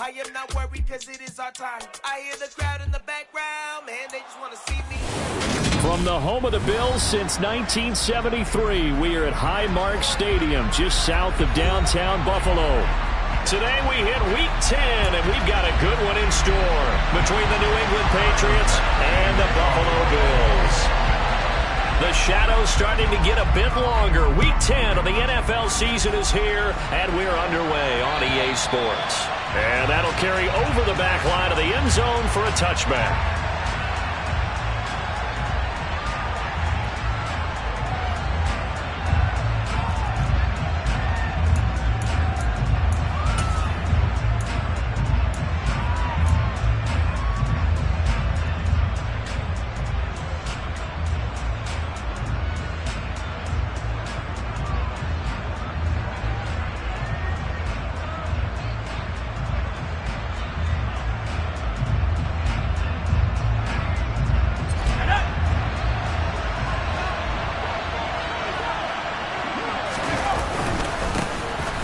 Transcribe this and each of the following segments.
I am not worried because it is our time. I hear the crowd in the background, man, they just want to see me. From the home of the Bills since 1973, we are at Highmark Stadium, just south of downtown Buffalo. Today we hit Week 10, and we've got a good one in store between the New England Patriots and the Buffalo Bills. The shadow's starting to get a bit longer. Week 10 of the NFL season is here, and we're underway on EA Sports. And that'll carry over the back line of the end zone for a touchback.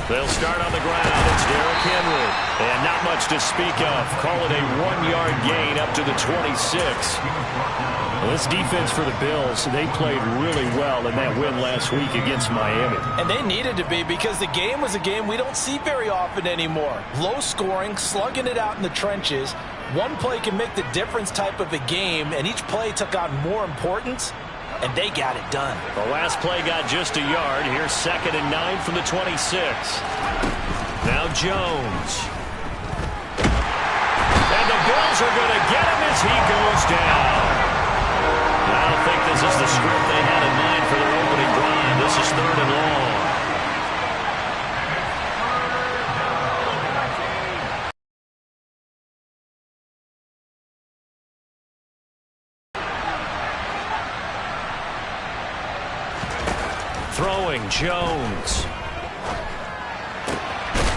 They'll start on the ground. It's Derrick Henry. And not much to speak of. Call it a 1-yard gain up to the 26. Well, this defense for the Bills, they played really well in that win last week against Miami. And they needed to be, because the game was a game we don't see very often anymore. Low scoring, slugging it out in the trenches. One play can make the difference type of a game, and each play took on more importance. And they got it done. The last play got just a yard. Here's 2nd and 9 from the 26. Now Jones. And the Bills are going to get him as he goes down. I don't think this is the script they had in mind for their opening drive. This is 3rd and long. Throwing, Jones.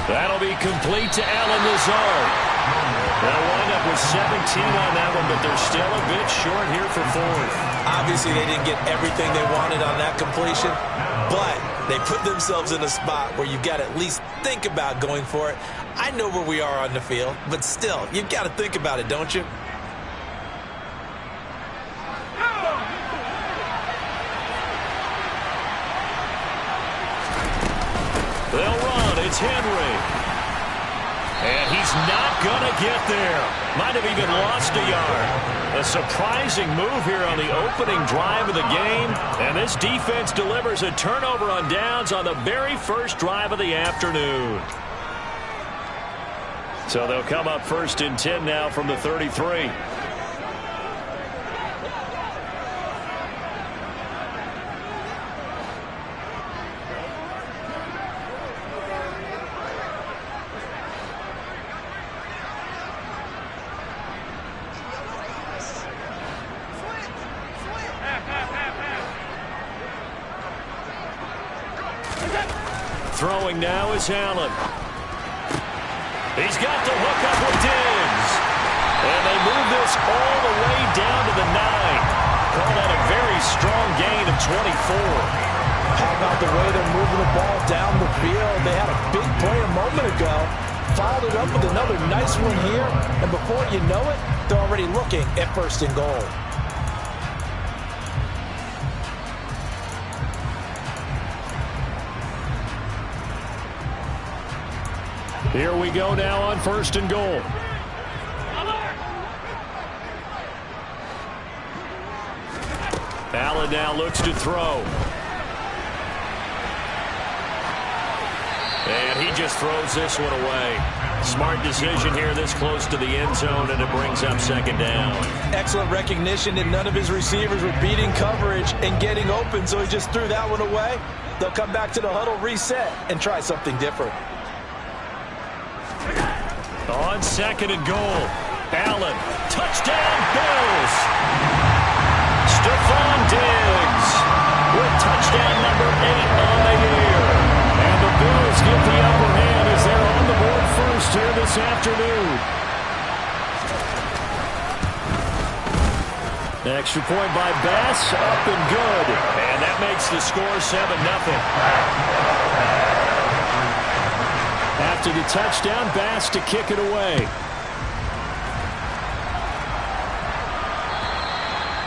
That'll be complete to Allen Lazard. They'll wind up with 17 on that one, but they're still a bit short here for 4th. Obviously, they didn't get everything they wanted on that completion, but they put themselves in a spot where you've got to at least think about going for it. I know where we are on the field, but still, you've got to think about it, don't you? They'll run. It's Henry. And he's not going to get there. Might have even lost a yard. A surprising move here on the opening drive of the game. And this defense delivers a turnover on downs on the very first drive of the afternoon. So they'll come up 1st and 10 now from the 33. Throwing now is Allen. He's got to hook up with Diggs. And they move this all the way down to the 9. Call that a very strong gain of 24. How about the way they're moving the ball down the field? They had a big play a moment ago. Followed it up with another nice one here. And before you know it, they're already looking at 1st and goal. Here we go now on 1st and goal. Allen now looks to throw. And he just throws this one away. Smart decision here this close to the end zone, and it brings up 2nd down. Excellent recognition that none of his receivers were beating coverage and getting open, so he just threw that one away. They'll come back to the huddle, reset, and try something different. On 2nd and goal, Allen, touchdown Bills. Stephon Diggs with touchdown number 8 on the year. And the Bills get the upper hand as they're on the board first here this afternoon. Extra point by Bass, up and good. And that makes the score 7-0. to the touchdown. Bass to kick it away.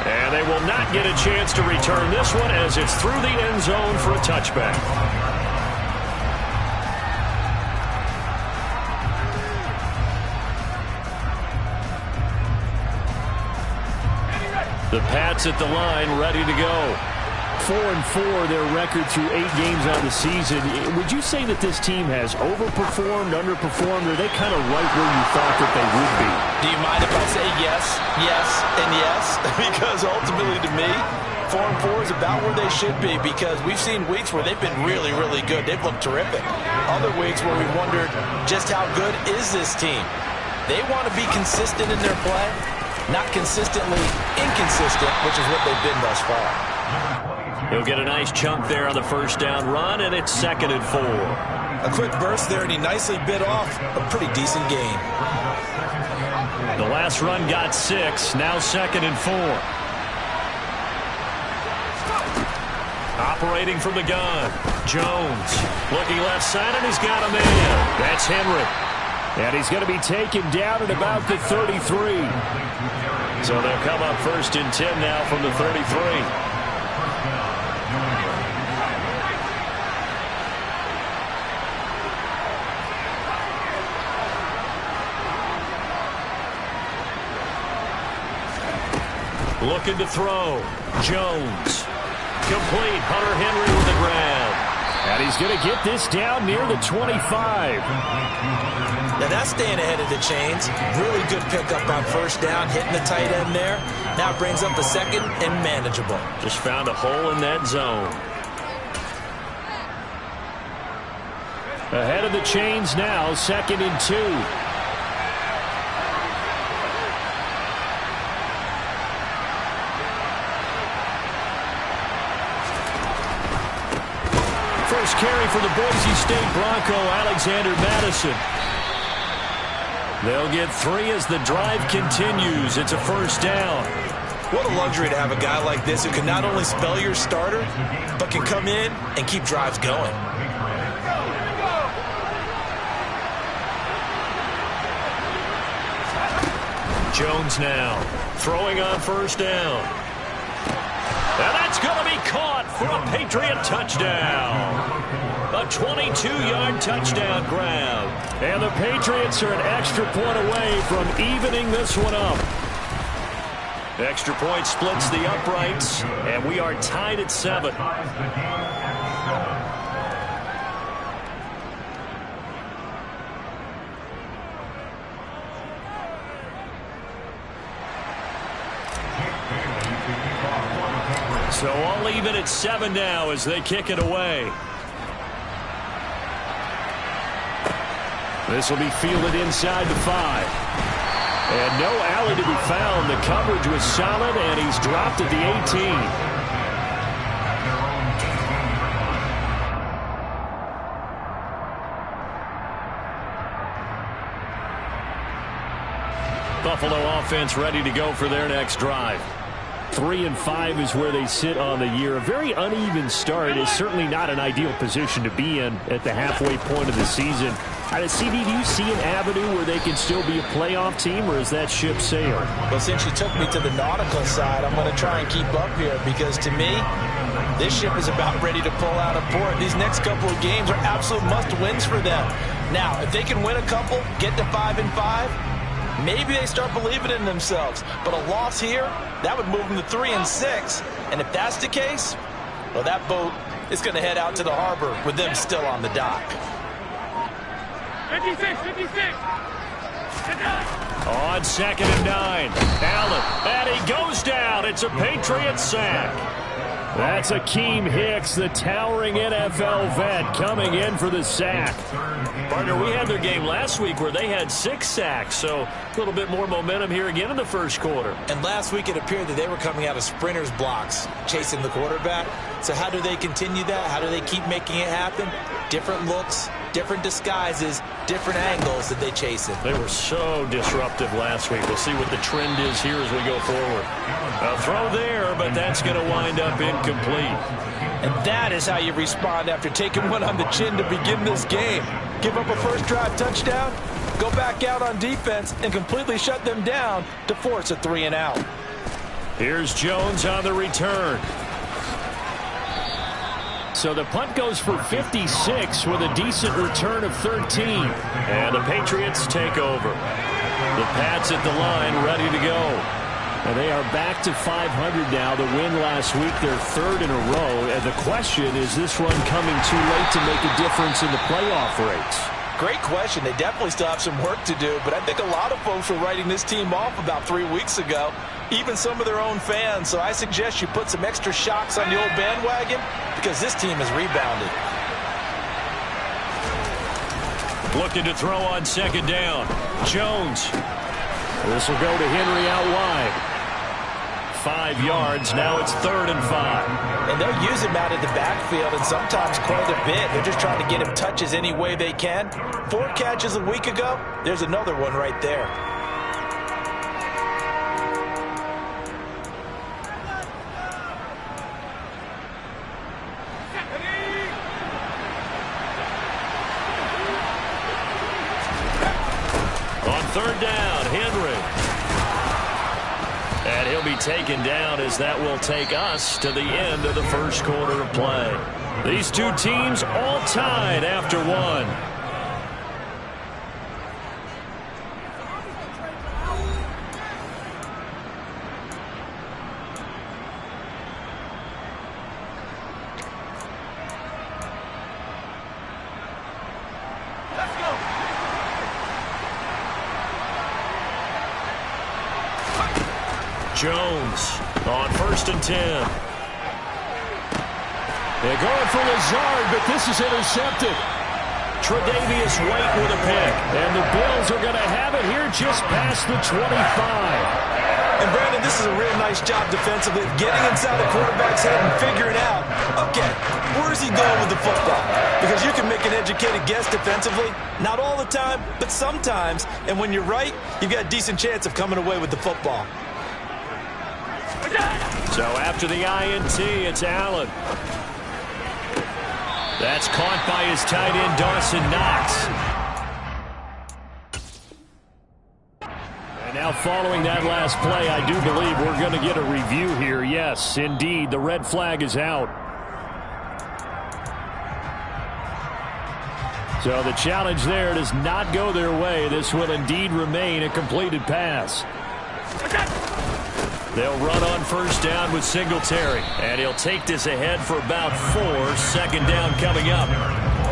And they will not get a chance to return this one as it's through the end zone for a touchback. The Pats at the line, ready to go. 4-4, their record through 8 games on the season. Would you say that this team has overperformed, underperformed, or are they kind of right where you thought that they would be? Do you mind if I say yes, yes, and yes? Because ultimately to me, 4-4 is about where they should be, because we've seen weeks where they've been really, really good. They've looked terrific. Other weeks where we wondered just how good is this team. They want to be consistent in their play, not consistently inconsistent, which is what they've been thus far. He'll get a nice chunk there on the first down run, and it's 2nd and 4. A quick burst there, and he nicely bit off a pretty decent gain. The last run got 6, now 2nd and 4. Operating from the gun, Jones. Looking left side, and he's got a man. That's Henry. And he's going to be taken down at about the 33. So they'll come up 1st and 10 now from the 33. Looking to throw. Jones. Complete. Hunter Henry with the grab. And he's going to get this down near the 25. Now that's staying ahead of the chains. Really good pickup on 1st down, hitting the tight end there. Now brings up a 2nd and manageable. Just found a hole in that zone. Ahead of the chains now, 2nd and 2. First carry for the Boise State Bronco, Alexander Madison. They'll get 3 as the drive continues. It's a 1st down. What a luxury to have a guy like this who can not only spell your starter, but can come in and keep drives going. Jones now throwing on 1st down. And that's going to be caught for a Patriot touchdown. A 22-yard touchdown grab. And the Patriots are an extra point away from evening this one up. Extra point splits the uprights, and we are tied at 7. So all even at 7 now as they kick it away. This will be fielded inside the 5. And no alley to be found. The coverage was solid, and he's dropped at the 18. Buffalo offense ready to go for their next drive. 3-5 is where they sit on the year. A very uneven start is certainly not an ideal position to be in at the halfway point of the season. CD, do you see an avenue where they can still be a playoff team, or is that ship sailed? Well, since you took me to the nautical side, I'm going to try and keep up here, because to me, this ship is about ready to pull out of port. These next couple of games are absolute must-wins for them. Now, if they can win a couple, get to 5-5, maybe they start believing in themselves. But a loss here, that would move them to 3-6. And if that's the case, well, that boat is going to head out to the harbor with them still on the dock. 56. On 2nd and 9. Allen, and he goes down. It's a Patriot sack. That's Akeem Hicks, the towering NFL vet, coming in for the sack. Partner, we had their game last week where they had 6 sacks, so a little bit more momentum here again in the first quarter. And last week it appeared that they were coming out of sprinters blocks, chasing the quarterback. So how do they continue that? How do they keep making it happen? Different looks, different disguises, different angles that they chase it. They were so disruptive last week. We'll see what the trend is here as we go forward. A throw there, but that's going to wind up incomplete. And that is how you respond after taking one on the chin to begin this game. Give up a first drive touchdown, go back out on defense, and completely shut them down to force a 3-and-out. Here's Jones on the return. So the punt goes for 56 with a decent return of 13. And the Patriots take over. The Pats at the line ready to go. And they are back to 500 now. The win last week, their third in a row. And the question, is this run coming too late to make a difference in the playoff race? Great question. They definitely still have some work to do, but I think a lot of folks were writing this team off about 3 weeks ago, even some of their own fans. So I suggest you put some extra shocks on the old bandwagon because this team has rebounded. Looking to throw on second down. Jones. This will go to Henry out wide. 5 yards. Now it's 3rd and 5. And they'll use him out of the backfield and sometimes quite a bit. They're just trying to get him touches any way they can. 4 catches a week ago. There's another one right there. On 3rd down, Henry. And he'll be taken down as that will take us to the end of the first quarter of play. These two teams all tied after 1. Jones on 1st and 10. They're going for Lazard, but this is intercepted. Tre'Davious White with a pick. And the Bills are going to have it here just past the 25. And Brandon, this is a real nice job defensively of getting inside the quarterback's head and figuring out, okay, where's he going with the football? Because you can make an educated guess defensively. Not all the time, but sometimes. And when you're right, you've got a decent chance of coming away with the football. So after the INT, it's Allen. That's caught by his tight end, Dawson Knox. And now following that last play, I do believe we're going to get a review here. Yes, indeed, the red flag is out. So the challenge there does not go their way. This will indeed remain a completed pass. They'll run on 1st down with Singletary. And he'll take this ahead for about 4. 2nd down coming up.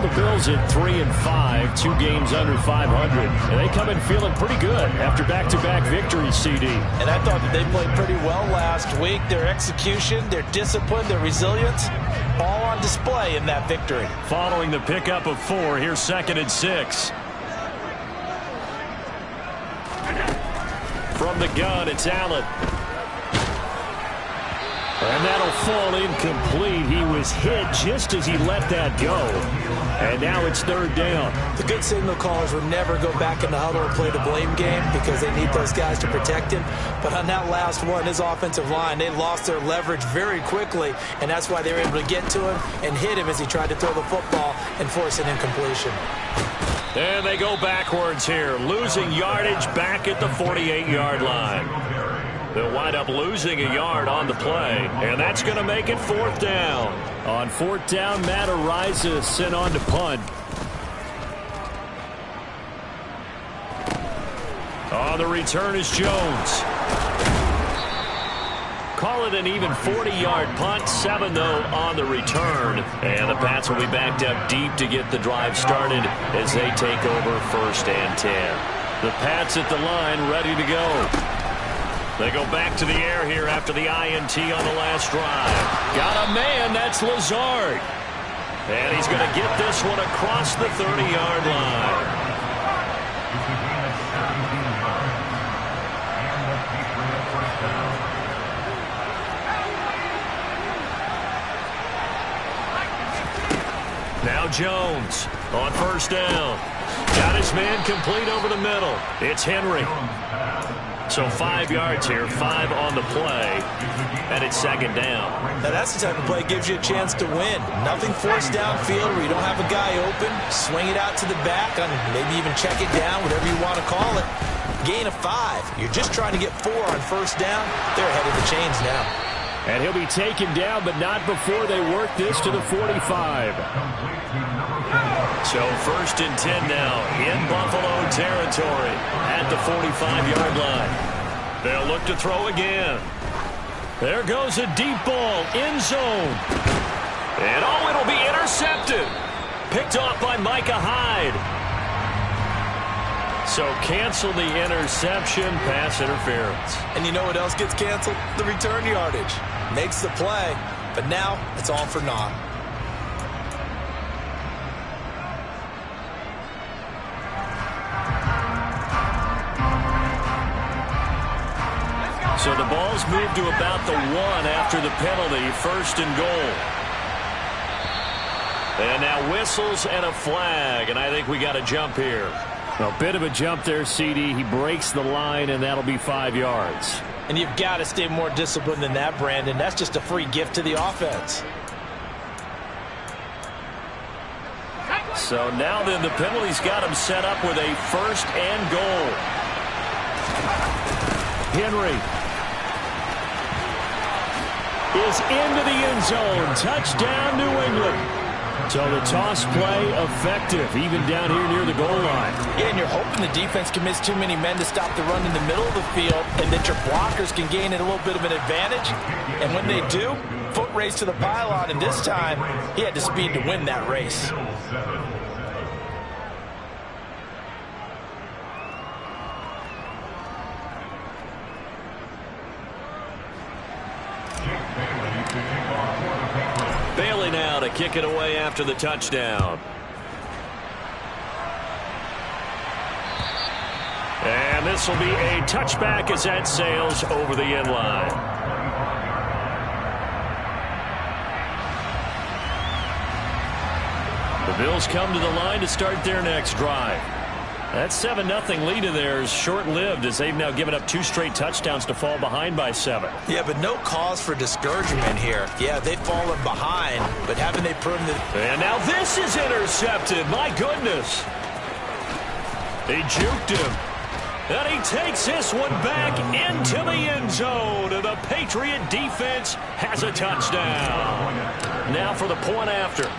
The Bills at 3 and 5, 2 games under 500. And they come in feeling pretty good after back-to-back victories, CD. And I thought that they played pretty well last week. Their execution, their discipline, their resilience, all on display in that victory. Following the pickup of 4, here's 2nd and 6. From the gun, it's Allen. And that'll fall incomplete. He was hit just as he let that go. And now it's 3rd down. The good signal callers would never go back in the huddle and play the blame game because they need those guys to protect him. But on that last one, his offensive line, they lost their leverage very quickly, and that's why they were able to get to him and hit him as he tried to throw the football and force an incompletion. And they go backwards here, losing yardage back at the 48-yard line. They'll wind up losing a yard on the play, and that's going to make it 4th down. On 4th down, Matt Ariza sent on to punt. On the return is Jones. Call it an even 40-yard punt, 7 though on the return. And the Pats will be backed up deep to get the drive started as they take over 1st and 10. The Pats at the line ready to go. They go back to the air here after the INT on the last drive. Got a man, that's Lazard. And he's going to get this one across the 30-yard line. Now Jones on 1st down. Got his man complete over the middle. It's Henry. So 5 yards here, 5 on the play, and it's second down. Now that's the type of play that gives you a chance to win. Nothing forced downfield where you don't have a guy open. Swing it out to the back, and maybe even check it down, whatever you want to call it. Gain of 5. You're just trying to get 4 on first down. They're ahead of the chains now. And he'll be taken down, but not before they work this to the 45. So 1st and 10 now in Buffalo territory at the 45-yard line. They'll look to throw again. There goes a deep ball, end zone. And it'll be intercepted. Picked off by Micah Hyde. So cancel the interception, pass interference. And you know what else gets canceled? The return yardage. Makes the play, but now it's all for naught. So the ball's moved to about the 1 after the penalty, 1st and goal. And now whistles and a flag, and I think we got a jump here. A bit of a jump there, CD. He breaks the line, and that'll be 5 yards. And you've got to stay more disciplined than that, Brandon. That's just a free gift to the offense. So now then the penalty's got him set up with a 1st and goal. Henry is into the end zone. Touchdown, New England. So the toss play effective, even down here near the goal line. Yeah, and you're hoping the defense can miss too many men to stop the run in the middle of the field, and that your blockers can gain a little bit of an advantage. And when they do, foot race to the pylon, and this time, he had the speed to win that race. Bailey now to kick it away after the touchdown. And this will be a touchback as that sails over the end line. The Bills come to the line to start their next drive. That 7-0 lead of theirs short-lived as they've now given up 2 straight touchdowns to fall behind by 7. Yeah, but no cause for discouragement here. Yeah, they've fallen behind, but haven't they proven that? And now this is intercepted. My goodness. He juked him. And he takes this one back into the end zone. And the Patriot defense has a touchdown. Now for the point after.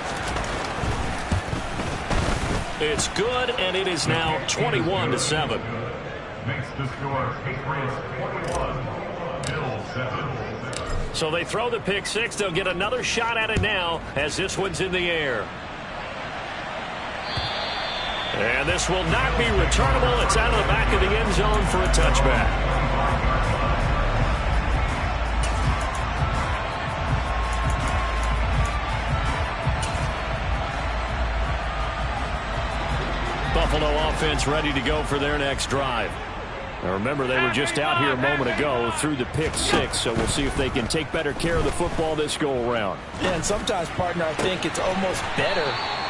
It's good, and it is now 21-7. Makes the score Patriots 21, Bills 7. So they throw the pick 6. They'll get another shot at it now as this one's in the air. And this will not be returnable. It's out of the back of the end zone for a touchback. Buffalo offense ready to go for their next drive. Now remember, they were just out here a moment ago through the pick 6, so we'll see if they can take better care of the football this go-around. Yeah, and sometimes, partner, I think it's almost better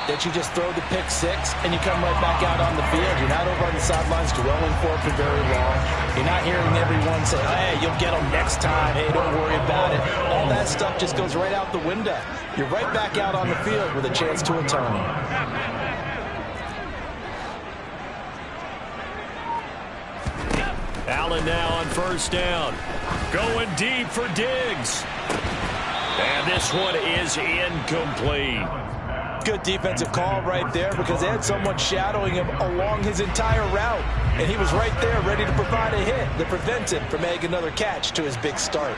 that you just throw the pick 6 and you come right back out on the field. You're not over on the sidelines dwelling for it for very long. You're not hearing everyone say, hey, you'll get them next time. Hey, don't worry about it. All that stuff just goes right out the window. You're right back out on the field with a chance to atone. Allen now on first down. Going deep for Diggs. And this one is incomplete. Good defensive call right there because they had someone shadowing him along his entire route. And he was right there ready to provide a hit that prevents him from making another catch to his big start.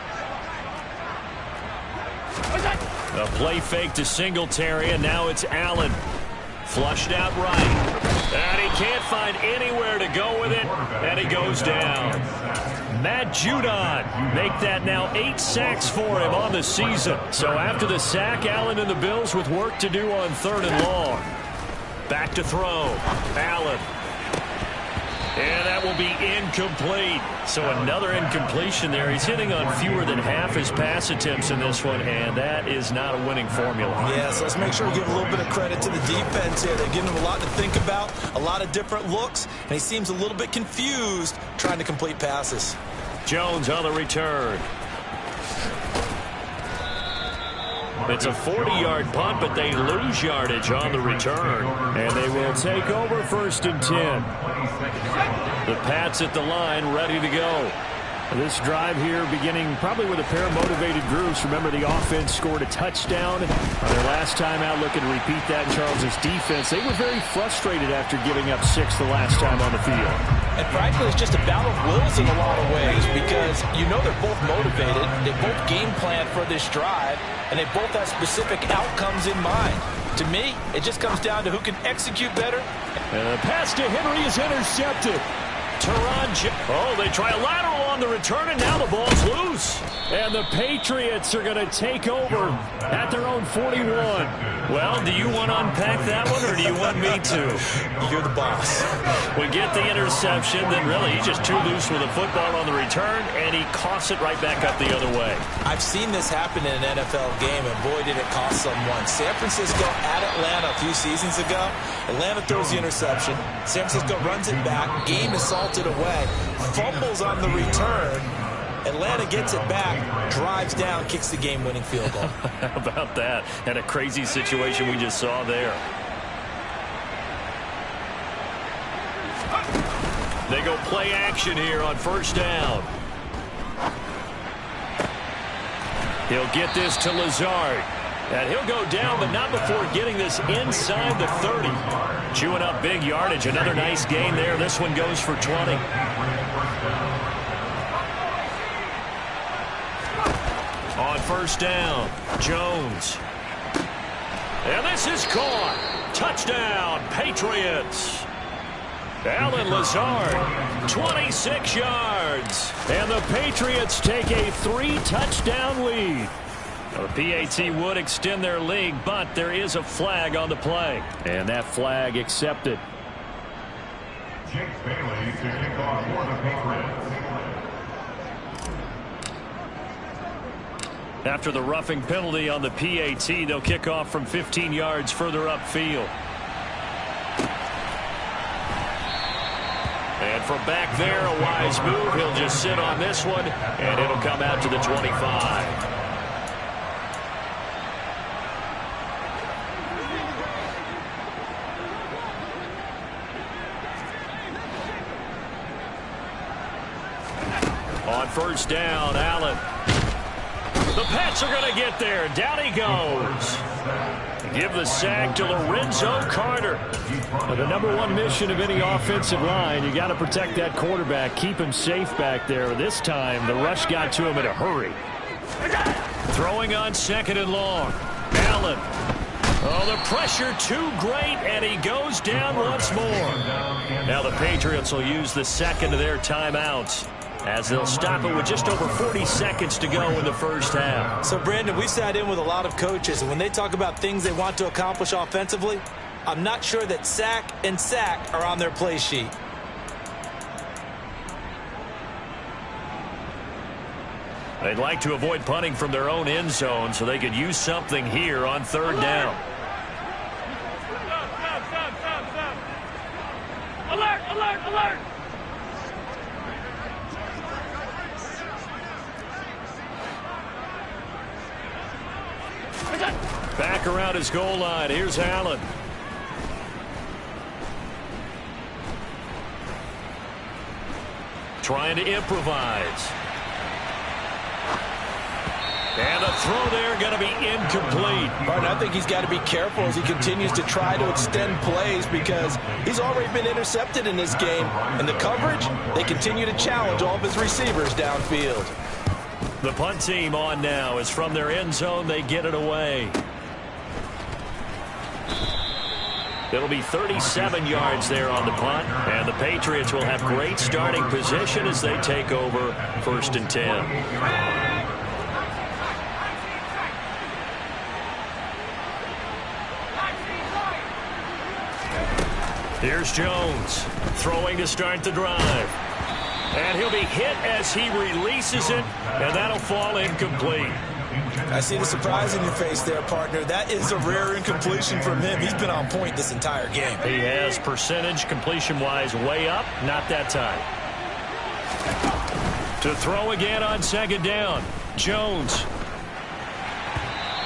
A play fake to Singletary, and now it's Allen. Flushed out right. And he can't find anywhere to go with it, and he goes down. Matt Judon make that now 8 sacks for him on the season. So after the sack, Allen and the Bills with work to do on 3rd and long. Back to throw. Allen. And that will be incomplete. So another incompletion there. He's hitting on fewer than half his pass attempts in this one, and that is not a winning formula. Yeah, so let's make sure we give a little bit of credit to the defense here. They're giving him a lot to think about, a lot of different looks, and he seems a little bit confused trying to complete passes. Jones on the return. It's a 40-yard punt, but they lose yardage on the return. And they will take over 1st and 10. The Pats at the line, ready to go. This drive here beginning probably with a pair of motivated groups. Remember, the offense scored a touchdown on their last time out, looking to repeat that in Charles' defense. They were very frustrated after giving up 6 the last time on the field. And frankly, it's just a battle of wills in a lot of ways because you know they're both motivated. They both game plan for this drive, and they both have specific outcomes in mind. To me, it just comes down to who can execute better. And the pass to Henry is intercepted. They try a lateral on the return, and now the ball's loose. And the Patriots are going to take over at their own 41. Well, do you want to unpack that one, or do you want me to? You're the boss. We get the interception, then really he's just too loose with a football on the return, and he coughs it right back up the other way. I've seen this happen in an NFL game, and boy, did it cost someone. San Francisco at Atlanta a few seasons ago. Atlanta throws the interception. San Francisco runs it back. Game is salted away. Fumbles on the return. Atlanta gets it back, drives down, kicks the game-winning field goal. How about that? And a crazy situation we just saw there. They go play action here on 1st down. He'll get this to Lazard. And he'll go down, but not before getting this inside the 30. Chewing up big yardage. Another nice gain there. This one goes for 20. On 1st down, Jones. And this is caught. Touchdown, Patriots. Alan Lazard, 26 yards. And the Patriots take a 3-touchdown lead. The PAT would extend their lead, but there is a flag on the play. And that flag accepted. Jake Bailey to kick off for the Patriots. After the roughing penalty on the PAT, they'll kick off from 15 yards further upfield. And from back there, a wise move. He'll just sit on this one, and it'll come out to the 25. On 1st down, Allen. The Pats are going to get there. Down he goes. Give the sack to Lorenzo Carter. Now, the #1 mission of any offensive line, you got to protect that quarterback, keep him safe back there. This time, the rush got to him in a hurry. Throwing on 2nd and long. Allen. Oh, the pressure too great, and he goes down once more. Now the Patriots will use the second of their timeouts, as they'll stop it with just over 40 seconds to go in the 1st half. So, Brandon, we sat in with a lot of coaches, and when they talk about things they want to accomplish offensively, I'm not sure that sack and sack are on their play sheet. They'd like to avoid punting from their own end zone so they could use something here on 3rd down. Alert, alert, alert! Back around his goal line. Here's Allen. Trying to improvise. And the throw there going to be incomplete. Martin, I think he's got to be careful as he continues to try to extend plays because he's already been intercepted in this game. And the coverage, they continue to challenge all of his receivers downfield. The punt team on now is from their end zone. They get it away. It'll be 37 yards there on the punt, and the Patriots will have great starting position as they take over 1st and 10. Here's Jones throwing to start the drive. And he'll be hit as he releases it, and that'll fall incomplete. I see the surprise in your face there, partner. That is a rare incompletion from him. He's been on point this entire game. He has percentage completion-wise way up, not that time. To throw again on second down, Jones.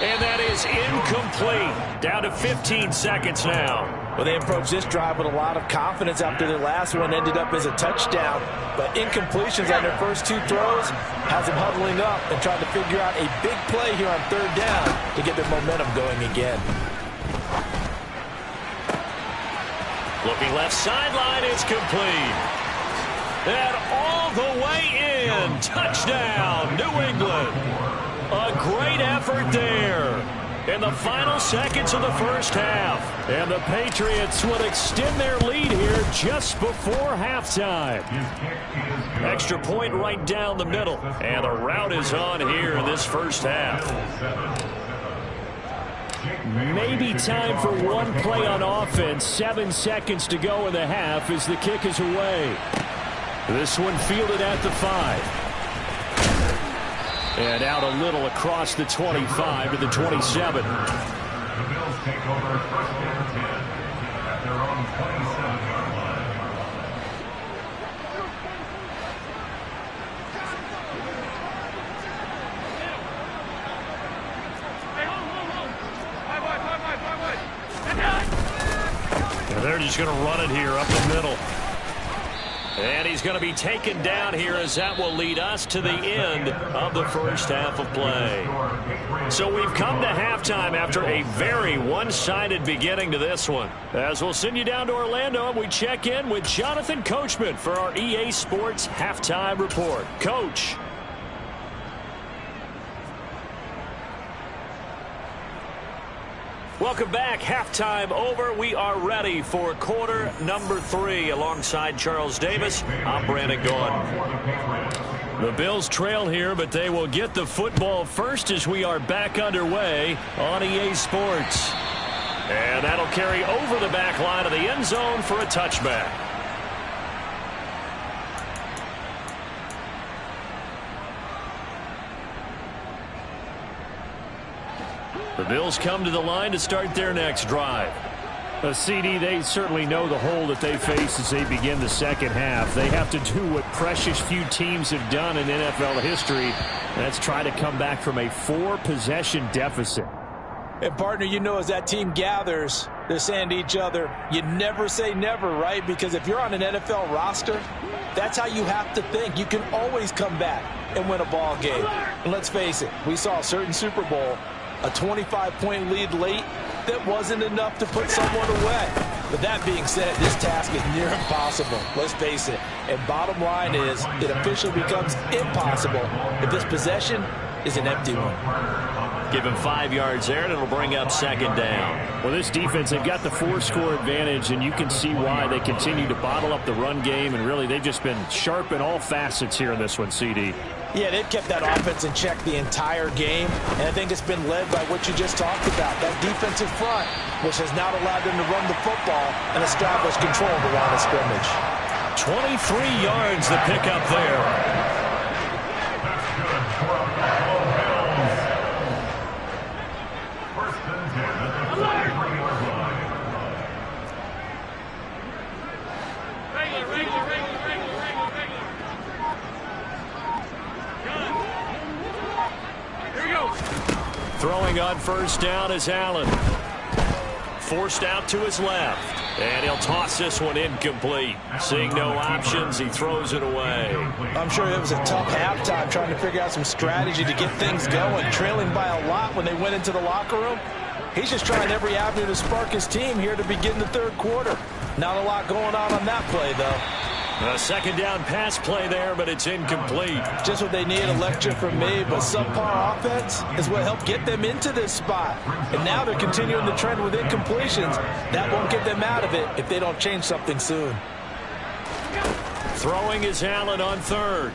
And that is incomplete. Down to 15 seconds now. Well, they approached this drive with a lot of confidence after their last one ended up as a touchdown. But incompletions on their first two throws has them huddling up and trying to figure out a big play here on third down to get their momentum going again. Looking left sideline, it's complete. And all the way in. Touchdown, New England. A great effort there in the final seconds of the first half. And the Patriots would extend their lead here just before halftime. Extra point right down the middle. And the route is on here in this first half. Maybe time for one play on offense. 7 seconds to go in the half as the kick is away. This one fielded at the 5. And out a little across the 25 to the 27. The Bills take over first and 10 at their own 27-yard line. And they're just going to run it here up the middle. And he's going to be taken down here as that will lead us to the end of the first half of play. So we've come to halftime after a very one-sided beginning to this one. As we'll send you down to Orlando, and we check in with Jonathan Coachman for our EA Sports Halftime Report. Coach. Welcome back. Halftime over. We are ready for quarter number 3. Alongside Charles Davis, I'm Brandon Gaughan. The Bills trail here, but they will get the football first as we are back underway on EA Sports. And that'll carry over the back line of the end zone for a touchback. The Bills come to the line to start their next drive. CD, they certainly know the hole that they face as they begin the second half. They have to do what precious few teams have done in NFL history. That's try to come back from a 4-possession deficit. And, partner, you know, as that team gathers, they're saying to each other, you never say never, right? Because if you're on an NFL roster, that's how you have to think. You can always come back and win a ball game. And let's face it, we saw a certain Super Bowl, a 25-point lead late, that wasn't enough to put someone away. But that being said, this task is near impossible. Let's face it. And bottom line is, it officially becomes impossible if this possession is an empty one. Give him 5 yards there, and it'll bring up second down. Well, this defense, they've got the 4-score advantage, and you can see why they continue to bottle up the run game, and really they've just been sharp in all facets here in this one, CD. Yeah, they've kept that offense in check the entire game, and I think it's been led by what you just talked about, that defensive front, which has now allowed them to run the football and establish control of the line of scrimmage. 23 yards the pickup there. That's good for a Buffalo Bills. First and 10 at the 43-yard line. Regular. Here we go. Throwing on first down is Allen. Forced out to his left. And he'll toss this one incomplete. Seeing no options, he throws it away. I'm sure it was a tough halftime trying to figure out some strategy to get things going. Trailing by a lot when they went into the locker room. He's just trying every avenue to spark his team here to begin the third quarter. Not a lot going on that play, though. A second down pass play there, but it's incomplete. Just what they need, a lecture from me, but subpar offense is what helped get them into this spot. And now they're continuing the trend with incompletions. That won't get them out of it if they don't change something soon. Throwing is Allen on third.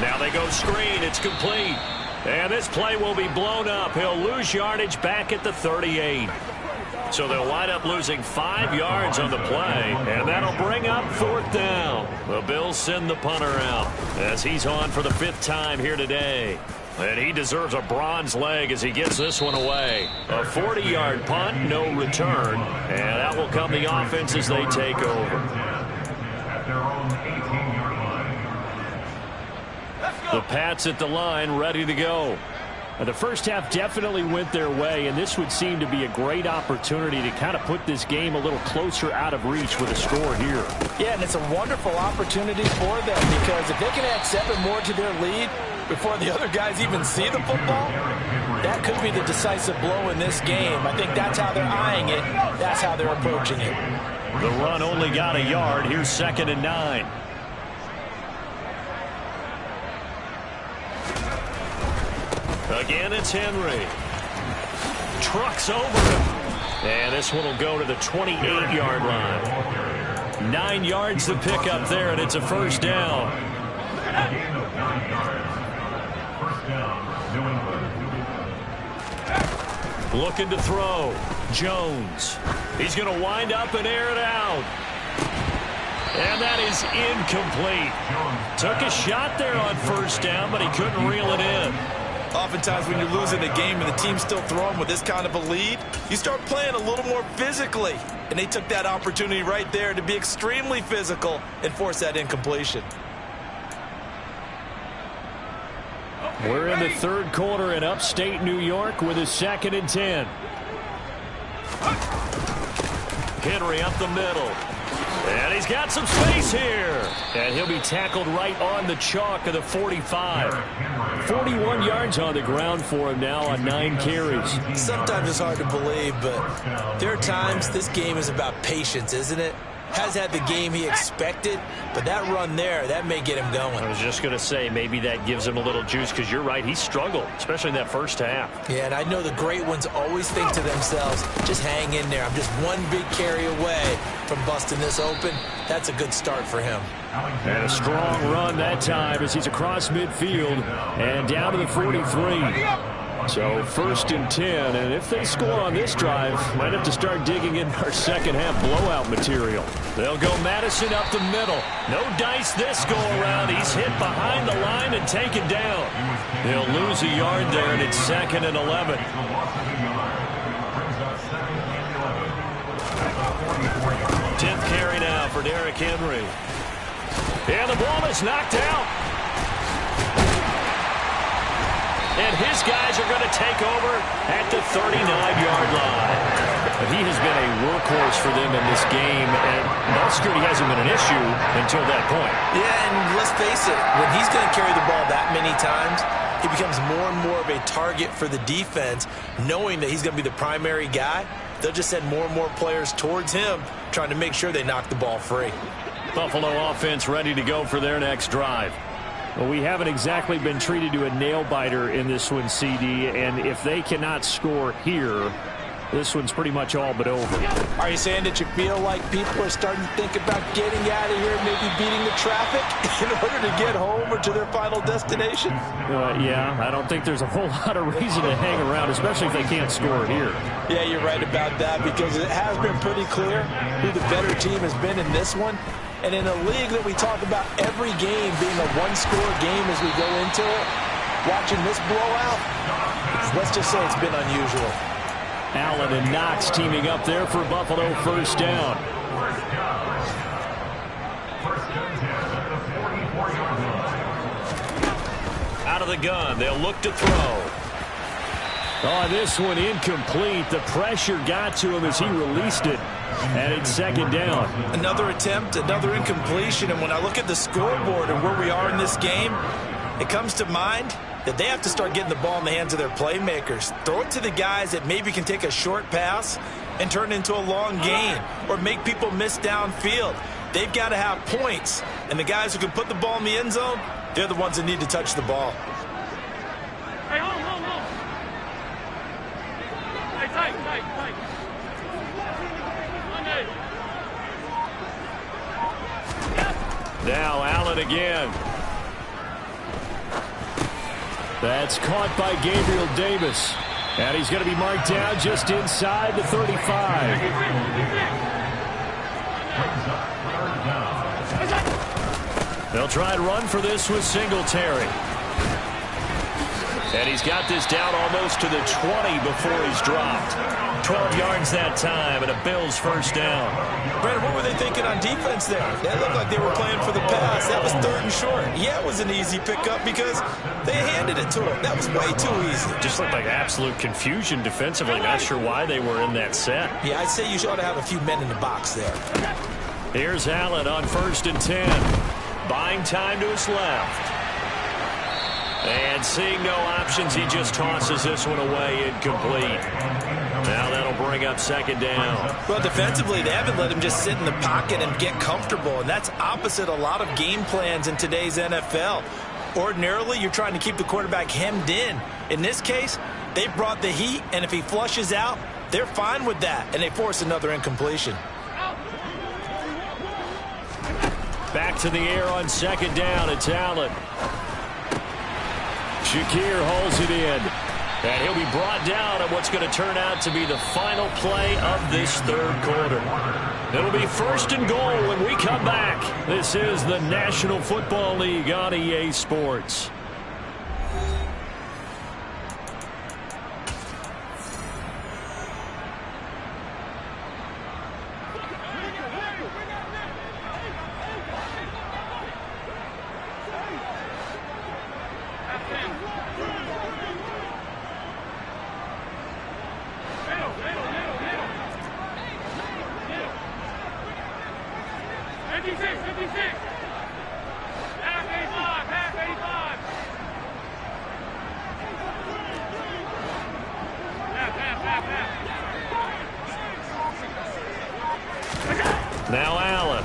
Now they go screen. It's complete. And this play will be blown up. He'll lose yardage back at the 38. So they'll wind up losing 5 yards on the play, and that'll bring up 4th down. The Bills send the punter out as he's on for the 5th time here today. And he deserves a bronze leg as he gets this one away. A 40-yard punt, no return, and that will come the offense as they take over. At their own 18-yard line. The Pats at the line, ready to go. The first half definitely went their way, and this would seem to be a great opportunity to kind of put this game a little closer out of reach with a score here. Yeah, and it's a wonderful opportunity for them because if they can add 7 more to their lead before the other guys even see the football, that could be the decisive blow in this game. I think that's how they're eyeing it. That's how they're approaching it. The run only got a yard. Here's 2nd and 9. Again, it's Henry. Trucks over him. And this one will go to the 28-yard line. 9 yards to pick up there, and it's a 1st down. Looking to throw. Jones. He's going to wind up and air it out. And that is incomplete. Took a shot there on 1st down, but he couldn't reel it in. Oftentimes when you're losing a game and the team's still throwing with this kind of a lead, you start playing a little more physically. And they took that opportunity right there to be extremely physical and force that incompletion. We're in the 3rd quarter in upstate New York with a 2nd and 10. Henry up the middle. And he's got some space here. And he'll be tackled right on the chalk of the 45. 41 yards on the ground for him now on 9 carries. Sometimes it's hard to believe, but there are times this game is about patience, isn't it? Has had the game he expected, but that run there, that may get him going. I was just going to say maybe that gives him a little juice because you're right, he struggled, especially in that 1st half. Yeah, and I know the great ones always think to themselves, just hang in there. I'm just one big carry away from busting this open. That's a good start for him. And a strong run that time as he's across midfield and down to the 43. So 1st and 10, and if they score on this drive, might have to start digging in our 2nd half blowout material. They'll go Madison up the middle. No dice this go around. He's hit behind the line and taken down. They'll lose a yard there, and it's 2nd and 11. 10th carry now for Derrick Henry. And the ball is knocked out. And his guys are going to take over at the 39-yard line. He has been a workhorse for them in this game, and ball security hasn't been an issue until that point. Yeah, and let's face it, when he's going to carry the ball that many times, he becomes more and more of a target for the defense, knowing that he's going to be the primary guy. They'll just send more and more players towards him, trying to make sure they knock the ball free. Buffalo offense ready to go for their next drive. Well, we haven't exactly been treated to a nail-biter in this one, CD, and if they cannot score here, this one's pretty much all but over. Are you saying that you feel like people are starting to think about getting out of here, maybe beating the traffic in order to get home or to their final destination? Yeah, I don't think there's a whole lot of reason to hang around, especially if they can't score here. Yeah, you're right about that because it has been pretty clear who the better team has been in this one. And in a league that we talk about every game being a one-score game as we go into it, watching this blowout, let's just say it's been unusual. Allen and Knox teaming up there for Buffalo 1st down. Out of the gun, they'll look to throw. Oh, this one incomplete. The pressure got to him as he released it. And it's 2nd down. Another attempt, another incompletion. And when I look at the scoreboard and where we are in this game, it comes to mind that they have to start getting the ball in the hands of their playmakers. Throw it to the guys that maybe can take a short pass and turn it into a long gain or make people miss downfield. They've got to have points. And the guys who can put the ball in the end zone, they're the ones that need to touch the ball. Hey, hold. Hey, tight. Now Allen again. That's caught by Gabriel Davis. And he's going to be marked down just inside the 35. They'll try and run for this with Singletary. And he's got this down almost to the 20 before he's dropped. 12 yards that time and a Bills first down. Brandon, what were they thinking on defense there? They looked like they were playing for the pass. That was 3rd and short. Yeah, it was an easy pickup because they handed it to him. That was way too easy. Just looked like absolute confusion defensively. Not sure why they were in that set. Yeah, I'd say you ought to have a few men in the box there. Here's Allen on 1st and 10. Buying time to his left. And seeing no options, he just tosses this one away incomplete. Now that'll bring up 2nd down. Well, defensively, they haven't let him just sit in the pocket and get comfortable, and that's opposite a lot of game plans in today's NFL. Ordinarily, you're trying to keep the quarterback hemmed in. In this case, they brought the heat, and if he flushes out, they're fine with that, and they force another incompletion. Back to the air on 2nd down. It's Allen. Shakir holds it in. And he'll be brought down at what's going to turn out to be the final play of this 3rd quarter. It'll be 1st and goal when we come back. This is the National Football League on EA Sports. Now Allen.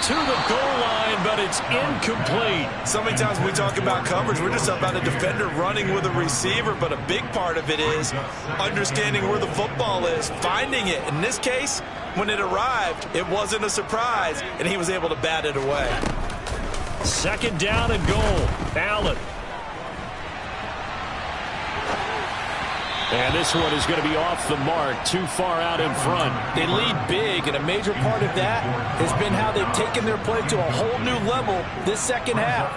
To the goal line, but it's incomplete. So many times when we talk about coverage, we're just about a defender running with a receiver, but a big part of it is understanding where the football is, finding it. In this case, when it arrived, it wasn't a surprise, and he was able to bat it away. 2nd down and goal. Allen. And this one is going to be off the mark, too far out in front. They lead big, and a major part of that has been how they've taken their play to a whole new level this 2nd half.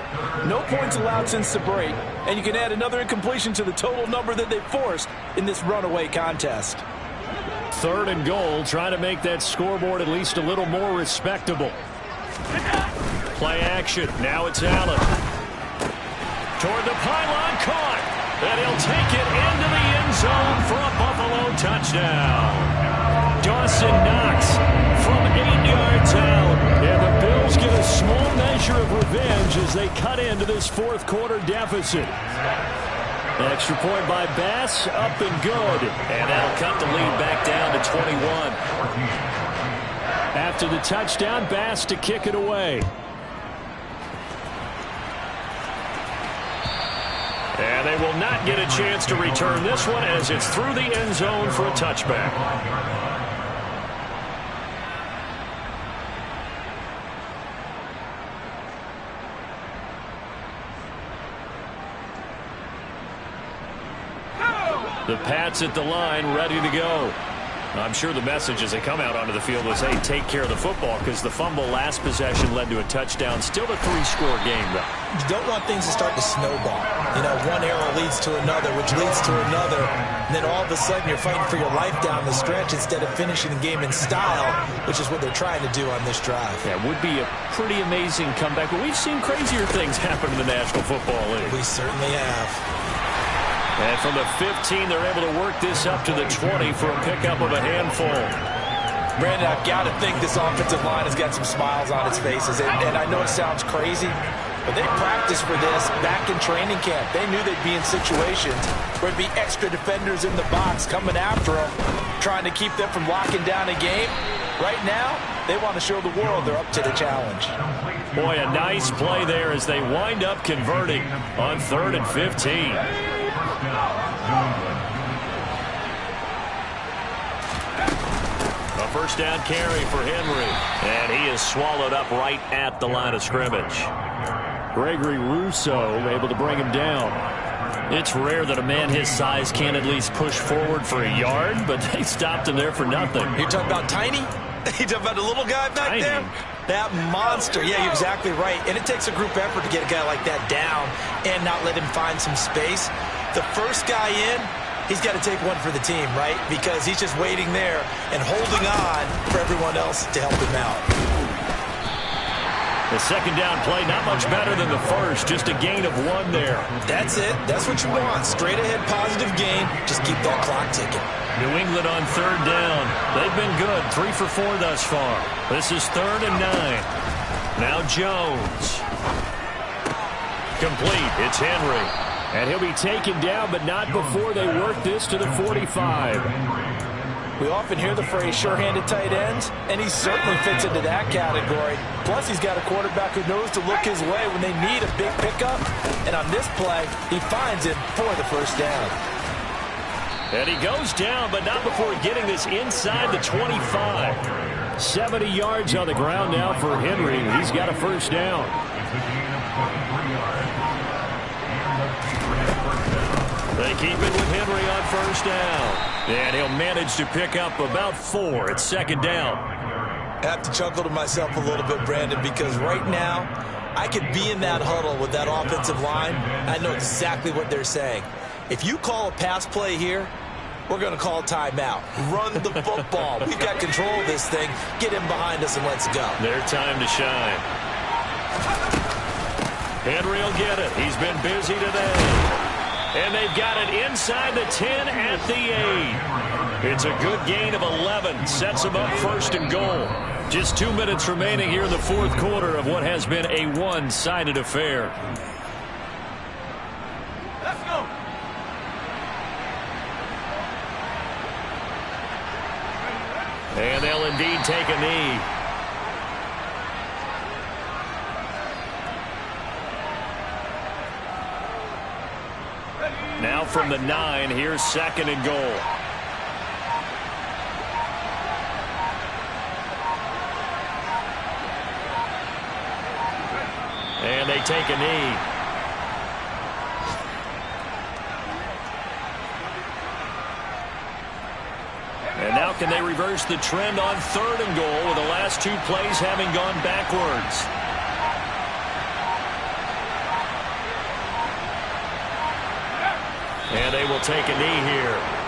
No points allowed since the break, and you can add another incompletion to the total number that they've forced in this runaway contest. 3rd and goal, trying to make that scoreboard at least a little more respectable. Play action. Now it's Allen. Toward the pylon, caught. And he'll take it into the end zone for a Buffalo touchdown. Dawson Knox from 8 yards out. And the Bills get a small measure of revenge as they cut into this 4th quarter deficit. Extra point by Bass, up and good. And that'll cut the lead back down to 21. After the touchdown, Bass to kick it away. And they will not get a chance to return this one as it's through the end zone for a touchback. The Pats at the line, ready to go. I'm sure the message as they come out onto the field was, hey, take care of the football, because the fumble last possession led to a touchdown. Still a 3-score game, though. You don't want things to start to snowball. You know, one error leads to another, which leads to another. And then all of a sudden you're fighting for your life down the stretch instead of finishing the game in style, which is what they're trying to do on this drive. Yeah, it would be a pretty amazing comeback, but we've seen crazier things happen in the National Football League. We certainly have. And from the 15, they're able to work this up to the 20 for a pickup of a handful. Brandon, I've got to think this offensive line has got some smiles on its faces. And I know it sounds crazy, but they practiced for this back in training camp. They knew they'd be in situations where it'd be extra defenders in the box coming after them, trying to keep them from locking down a game. Right now, they want to show the world they're up to the challenge. Boy, a nice play there as they wind up converting on 3rd and 15. A first down carry for Henry, and he is swallowed up right at the line of scrimmage. Gregory Rousseau able to bring him down. It's rare that a man his size can't at least push forward for a yard, but they stopped him there for nothing. You're talking about tiny? You talking about the little guy back there? That monster. Yeah, you're exactly right. And it takes a group effort to get a guy like that down and not let him find some space. The first guy in, he's got to take one for the team, right? Because he's just waiting there and holding on for everyone else to help him out. The second down play, not much better than the first, just a gain of 1 there. That's it. That's what you want. Straight ahead positive gain. Just keep that clock ticking. New England on third down. They've been good, 3 for 4 thus far. This is 3rd and 9. Now Jones. Complete. It's Henry. And he'll be taken down, but not before they work this to the 45. We often hear the phrase sure-handed tight ends, and he certainly fits into that category. Plus, he's got a quarterback who knows to look his way when they need a big pickup. And on this play, he finds it for the first down. And he goes down, but not before getting this inside the 25. 70 yards on the ground now for Henry. He's got a first down. They keep it with Henry on first down. And he'll manage to pick up about 4 at second down. I have to chuckle to myself a little bit, Brandon, because right now I could be in that huddle with that offensive line. I know exactly what they're saying. If you call a pass play here, we're going to call a timeout. Run the football. We've got control of this thing. Get him behind us and let's go. Their time to shine. Henry will get it. He's been busy today. And they've got it inside the 10 at the 8. It's a good gain of 11. Sets them up 1st and goal. Just 2 minutes remaining here in the 4th quarter of what has been a one-sided affair. Let's go. And they'll indeed take a knee. Now from the 9, here's 2nd and goal. And they take a knee. And now can they reverse the trend on 3rd and goal with the last 2 plays having gone backwards? And they will take a knee here.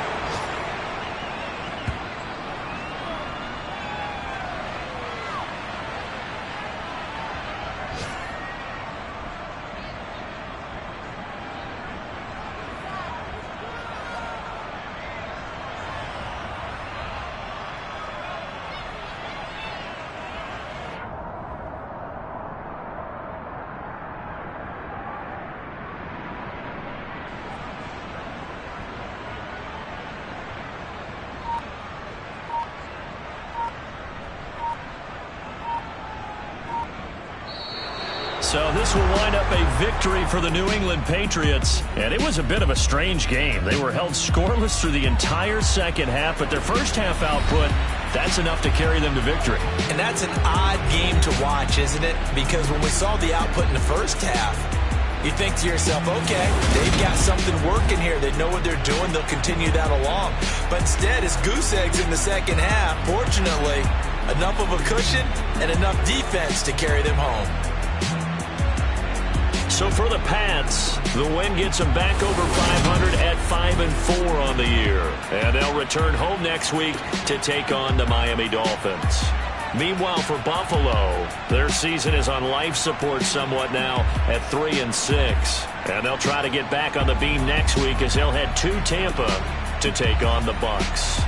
So this will wind up a victory for the New England Patriots. And it was a bit of a strange game. They were held scoreless through the entire second half, but their first half output, that's enough to carry them to victory. And that's an odd game to watch, isn't it? Because when we saw the output in the first half, you think to yourself, okay, they've got something working here. They know what they're doing. They'll continue that along. But instead, it's goose eggs in the second half. Fortunately, enough of a cushion and enough defense to carry them home. So for the Pats, the win gets them back over 500 at 5-4 on the year. And they'll return home next week to take on the Miami Dolphins. Meanwhile, for Buffalo, their season is on life support somewhat now at 3-6. And they'll try to get back on the beam next week as they'll head to Tampa to take on the Bucs.